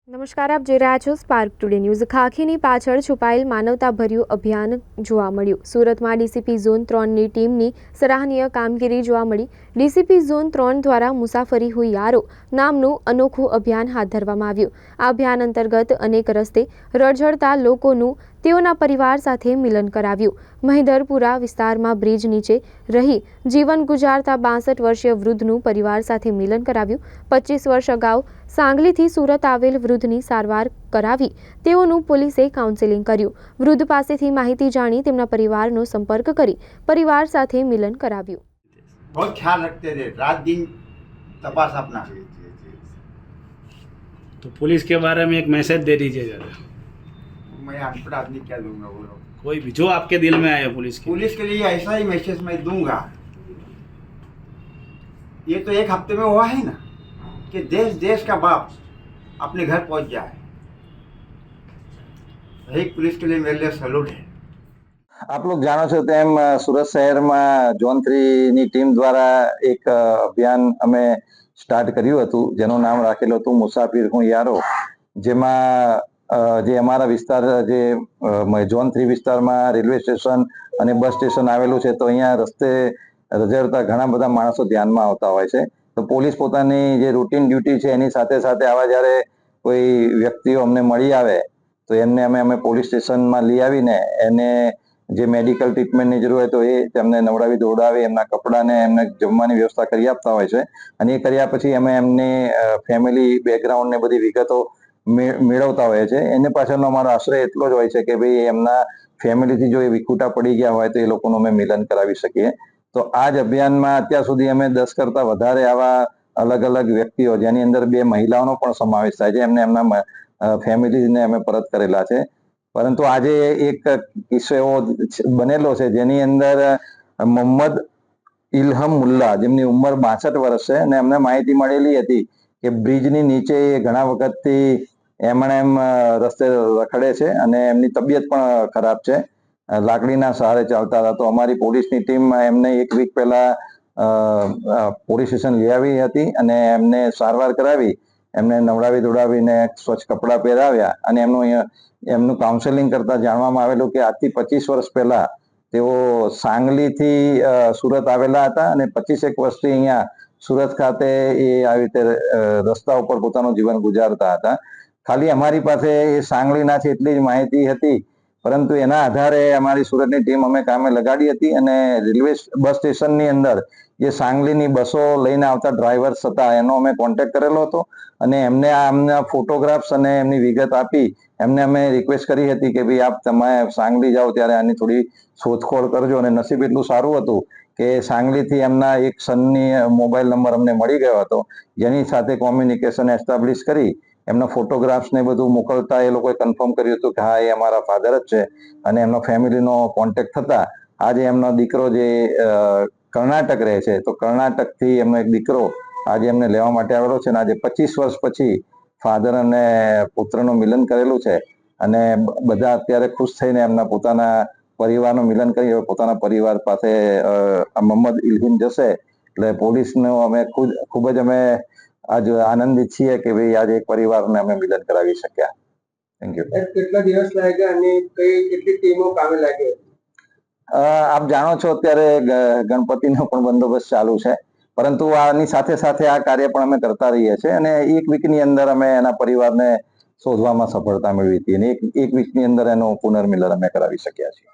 નમસ્કાર, આપ જોઈ રહ્યા છો સ્પાર્ક ટુડે ન્યૂઝ। ખાખીની પાછળ છુપાયેલ માનવતાભર્યું અભિયાન જોવા મળ્યું। સુરતમાં ડીસીપી ઝોન 3ની ટીમની સરાહનીય કામગીરી જોવા મળી। ડીસીપી ઝોન 3 દ્વારા મુસાફરી હુઈ યારો નામનું અનોખું અભિયાન હાથ ધરવામાં આવ્યું। આ અભિયાન અંતર્ગત અનેક રસ્તે રઝળતા લોકોનું તેઓના પરિવાર સાથે મિલન કરાવ્યું। મહિધરપુરા વિસ્તારમાં બ્રિજ નીચે રહી જીવન ગુજારતા 62 વર્ષીય વૃદ્ધનું પરિવાર સાથે મિલન કરાવ્યું। 25 વર્ષ અગાઉ સાંગલીથી સુરત આવેલ વૃદ્ધની સારવાર કરાવી તેઓનું પોલીસે કાઉન્સેલિંગ કર્યું। વૃદ્ધ પાસેથી માહિતી જાણી તેમના પરિવારનો સંપર્ક કરી પરિવાર સાથે મિલન કરાવ્યું। बहुत ख्याल रखते थे, रात दिन तपास अपना। तो पुलिस के बारे में एक मैसेज दे दीजिए जरा। मैं अनपढ़ आदमी क्या दूंगा, बोलो। कोई भी जो आपके दिल में आए पुलिस के लिए ऐसा ही मैसेज मैं दूंगा। ये तो एक हफ्ते में हुआ है ना कि देश देश का बाप अपने घर पहुंच जाए। एक पुलिस के लिए मेरे लिए सैल्यूट है। आप लोग जानो छो तेम सूरत शहर में जोन 3 ની ટીમ દ્વારા એક અભિયાન અમે સ્ટાર્ટ કર્યું હતું જેનું નામ રાખેલું હતું મુસાફિર હું યારો, જેમાં જે અમારા વિસ્તાર જે ઝોન 3 વિસ્તારમાં રેલવે સ્ટેશન અને બસ સ્ટેશન આવેલું છે, તો અહીંયા રસ્તે રઝળતા ઘણા બધા માણસો ધ્યાનમાં આવતા હોય છે। તો પોલીસ પોતાની જે રૂટીન ડ્યુટી છે એની સાથે સાથે આવા જ્યારે કોઈ વ્યક્તિઓ અમને મળી આવે તો એમને અમે પોલીસ સ્ટેશનમાં લઈ આવીને એને જે મેડિકલ ટ્રીટમેન્ટની જરૂર હોય તો એ તેમને નવડાવી દોડાવી એમના કપડાને એમને જમવાની વ્યવસ્થા કરી આપતા હોય છે। અને એ કર્યા પછી અમે એમની ફેમિલી બેકગ્રાઉન્ડ ને બધી વિગતો મેળવતા હોય છે। એને પાછળનો અમારો આશ્રય એટલો જ હોય છે કે ભાઈ એમના ફેમિલીથી જો એ વિખૂટા પડી ગયા હોય તો એ લોકોનું અમે મિલન કરાવી શકીએ। તો આ જ અભિયાનમાં અત્યાર સુધી અમે 10 કરતા વધારે આવા અલગ અલગ વ્યક્તિઓ, જેની અંદર 2 મહિલાઓનો પણ સમાવેશ થાય છે, એમને એમના ફેમિલીને અમે પરત કરેલા છે। પરંતુ આજે એક કિસ્સો એવો બનેલો છે જેની અંદર મોહમ્મદ ઇલ્હમ મુલ્લા, જેમની ઉંમર 62 વર્ષ છે, અને અમને માહિતી મળેલી હતી કે બ્રિજની નીચે ઘણા વખતથી એમણે રસ્તે રખડે છે અને એમની તબિયત પણ ખરાબ છે, લાકડીના સહારે ચાલતા હતા। તો અમારી પોલીસની ટીમ એમને 1 વીક પહેલા પોલીસ સ્ટેશન લઈ આવી હતી અને એમને સારવાર કરાવી, એમને નવડાવી દોડાવીને સ્વચ્છ કપડાં પહેરાવ્યા અને એમનું કાઉન્સેલિંગ કરતા જાણવામાં આવેલું કે આજથી 25 વર્ષ પહેલા તેઓ સાંગલીથી સુરત આવેલા હતા અને 25 વર્ષથી અહીંયા સુરત ખાતે એ આવી રીતે રસ્તા ઉપર પોતાનું જીવન ગુજારતા હતા। ખાલી અમારી પાસે એ સાંગલીના છે એટલી જ માહિતી હતી, પરંતુ એના આધારે અમારી સુરતની ટીમ અમે કામે લગાડી હતી અને રેલવે બસ સ્ટેશનની અંદર જે સાંગલીની બસો લઈને આવતા ડ્રાઈવર્સ હતા એનો અમે કોન્ટેક્ટ કરેલો હતો અને એમને આમના ફોટોગ્રાફ્સ અને એમની વિગત આપી એમને અમે રિક્વેસ્ટ કરી હતી કે ભાઈ આપ તમે સાંગલી જાઓ ત્યારે આની થોડી શોધખોળ કરજો। અને નસીબ એટલું સારું હતું કે સાંગલીથી એમના એક સનની મોબાઈલ નંબર અમને મળી ગયો હતો, જેની સાથે કોમ્યુનિકેશન એસ્ટાબ્લિશ કરી એમના ફોટોગ્રાફ્સ ને બધું મોકલતા એ લોકોએ કન્ફર્મ કર્યું હતું કે હા એ અમારા ફાધર જ છે। અને એમનો ફેમિલીનો કોન્ટેક્ટ થતા આજે એમનો દીકરો જે કર્ણાટક રહે છે, તો કર્ણાટકથી એમનો એક દીકરો આજે એમને લેવા માટે આવેલો છે અને આજે 25 વર્ષ પછી ફાધર અને પુત્રનું મિલન કરેલું છે અને બધા અત્યારે ખુશ થઈને એમના પોતાના પરિવારનું મિલન કરી પોતાના પરિવાર પાસે મોહમ્મદ ઇલ્હિમ જશે। એટલે પોલીસનો અમે ખૂબ જ અમે આજ આનંદિત છીએ કે ભાઈ આજે એક પરિવારને અમે મિલન કરાવી શક્યા। Thank you. કેટલા દિવસ લાગ્યા અને કેટલી ટીમો કામે લાગી? આપ જાણો છો અત્યારે ગણપતિનો પણ બંદોબસ્ત ચાલુ છે, પરંતુ આની સાથે સાથે આ કાર્ય પણ અમે કરતા રહીએ છીએ અને 1 વીકની અંદર અમે એના પરિવારને શોધવામાં સફળતા મેળવી હતી અને એક વીકની અંદર એનું પુનર્મિલન અમે કરાવી શક્યા છીએ।